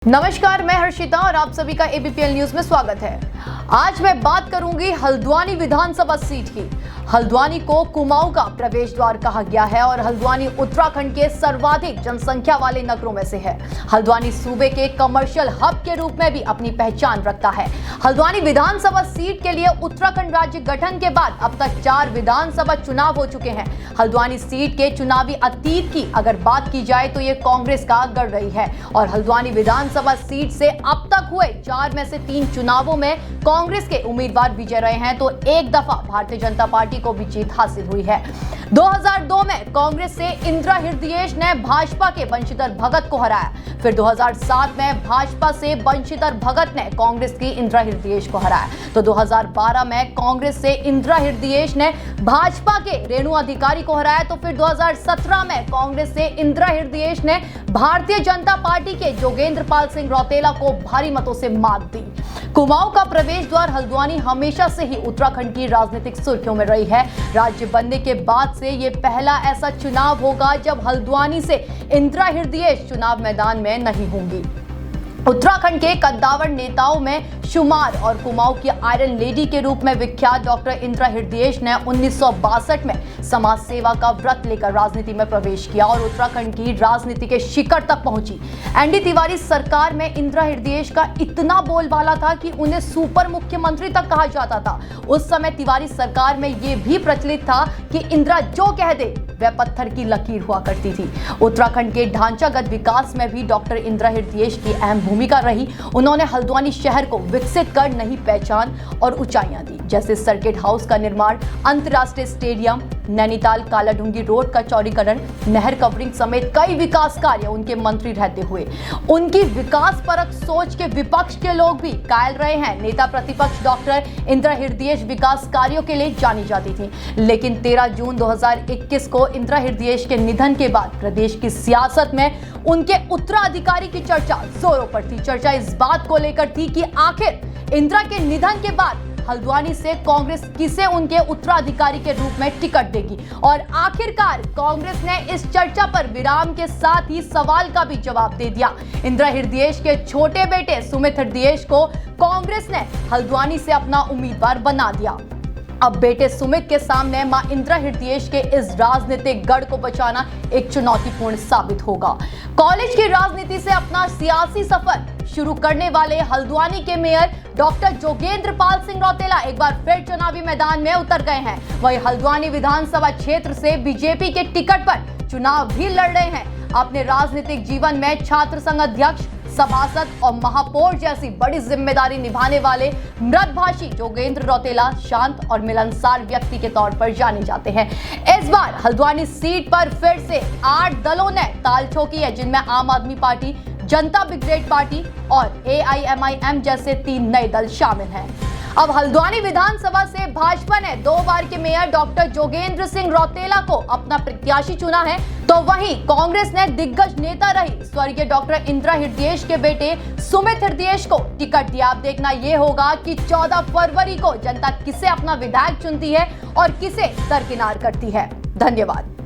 नमस्कार, मैं हर्षिता और आप सभी का एबीपीएल न्यूज में स्वागत है। आज मैं बात करूंगी हल्द्वानी विधानसभा सीट की। हल्द्वानी को कुमाऊं का प्रवेश द्वार कहा गया है और हल्द्वानी उत्तराखंड के सर्वाधिक जनसंख्या वाले नगरों में से है। हल्द्वानी सूबे के कमर्शियल हब के रूप में भी अपनी पहचान रखता है। हल्द्वानी विधानसभा सीट के लिए उत्तराखंड राज्य गठन के बाद अब तक 4 विधानसभा चुनाव हो चुके हैं। हल्द्वानी सीट के चुनावी अतीत की अगर बात की जाए तो ये कांग्रेस का गढ़ रही है और हल्द्वानी विधानसभा सीट से अब तक हुए 4 में से 3 चुनावों में कांग्रेस के उम्मीदवार विजय रहे हैं तो एक दफा भारतीय जनता पार्टी को भी जीत हासिल हुई है। 2002 में कांग्रेस से इंदिरा हृदयेश ने भाजपा के बंशीधर भगत को हराया। फिर 2007 में भाजपा से बंशीधर भगत ने कांग्रेस की इंदिरा हृदयेश को हराया तो 2012 में कांग्रेस से इंदिरा हृदयेश ने भाजपा के रेणु अधिकारी को हराया तो फिर 2017 में कांग्रेस से इंदिरा हृदयेश ने भारतीय जनता पार्टी के जोगेंद्र पाल सिंह रौतेला को भारी मतों से मात दी। कुमाऊं का प्रवेश द्वार हल्द्वानी हमेशा से ही उत्तराखंड की राजनीतिक सुर्खियों में रही है। राज्य बनने के बाद से ये पहला ऐसा चुनाव होगा जब हल्द्वानी से इंदिरा हृदयेश चुनाव मैदान में नहीं होंगी। उत्तराखंड के कद्दावर नेताओं में शुमार और कुमाऊं की आयरन लेडी के रूप में विख्यात डॉक्टर इंदिरा हृदयेश ने 1962 में समाज सेवा का व्रत लेकर राजनीति में प्रवेश किया और उत्तराखंड की राजनीति के शिखर तक पहुंची। एनडी तिवारी सरकार में इंदिरा हृदयेश का इतना बोलबाला था कि उन्हें सुपर मुख्यमंत्री तक कहा जाता था। उस समय तिवारी सरकार में यह भी प्रचलित था कि इंदिरा जो कह दे वह पत्थर की लकीर हुआ करती थी। उत्तराखंड के ढांचागत विकास में भी डॉक्टर इंदिरा हृदयेश की अहम भूमिका रही। उन्होंने हल्द्वानी शहर को विकसित कर नई पहचान और ऊंचाइयां दी, जैसे सर्किट हाउस का निर्माण, अंतर्राष्ट्रीय स्टेडियम, नैनीताल कालाढूंगी रोड का चौड़ीकरण, नहर कवरिंग समेत कई विकास कार्य उनके मंत्री रहते हुए। उनकी विकास परक सोच के विपक्ष के लोग भी कायल रहे हैं। नेता प्रतिपक्ष डॉक्टर इंदिरा हृदयेश विकास कार्यों के लिए जानी जाती थी, लेकिन 13 जून 2021 को इंदिरा हृदयेश के निधन के बाद प्रदेश की सियासत में उनके उत्तराधिकारी की चर्चा जोरों पर थी। चर्चा इस बात को लेकर थी कि आखिर इंदिरा के निधन के बाद हल्द्वानी से कांग्रेस किसे उनके उत्तराधिकारी के रूप में टिकट देगी और आखिरकार कांग्रेस ने इस चर्चा पर विराम के साथ ही सवाल का भी जवाब दे दिया। इंदिरा हृदयेश के छोटे बेटे सुमित हृदयेश को कांग्रेस ने हल्द्वानी से अपना उम्मीदवार बना दिया। अब बेटे सुमित के सामने मां इंदिरा हृदयेश के इस राजनीतिक गढ़ को बचाना एक चुनौतीपूर्ण साबित होगा। कॉलेज की राजनीति से अपना सियासी सफर शुरू करने वाले हल्द्वानी के मेयर डॉक्टर जोगेंद्र पाल सिंह रौतेला एक बार फिर चुनावी मैदान में उतर गए हैं। वही हल्द्वानी विधानसभा क्षेत्र से बीजेपी के टिकट पर चुनाव भी लड़ रहे हैं। अपने राजनीतिक जीवन में छात्र संघ अध्यक्ष, सभासद और महापौर जैसी बड़ी जिम्मेदारी निभाने वाले मृदभाषी जोगेंद्र रौतेला शांत और मिलनसार व्यक्ति के तौर पर जाने जाते हैं। इस बार हल्द्वानी सीट पर फिर से 8 दलों ने ताल ठोकी है, जिनमें आम आदमी पार्टी, जनता ब्रिगेड पार्टी और AIMIM जैसे 3 नए दल शामिल हैं। अब हल्द्वानी विधानसभा से भाजपा ने 2 बार के मेयर डॉक्टर जोगेंद्र सिंह रौतेला को अपना प्रत्याशी चुना है, तो वहीं कांग्रेस ने दिग्गज नेता रही स्वर्गीय डॉक्टर इंदिरा हृदयेश के बेटे सुमित हृदयेश को टिकट दिया। अब देखना यह होगा कि 14 फरवरी को जनता किसे अपना विधायक चुनती है और किसे दरकिनार करती है। धन्यवाद।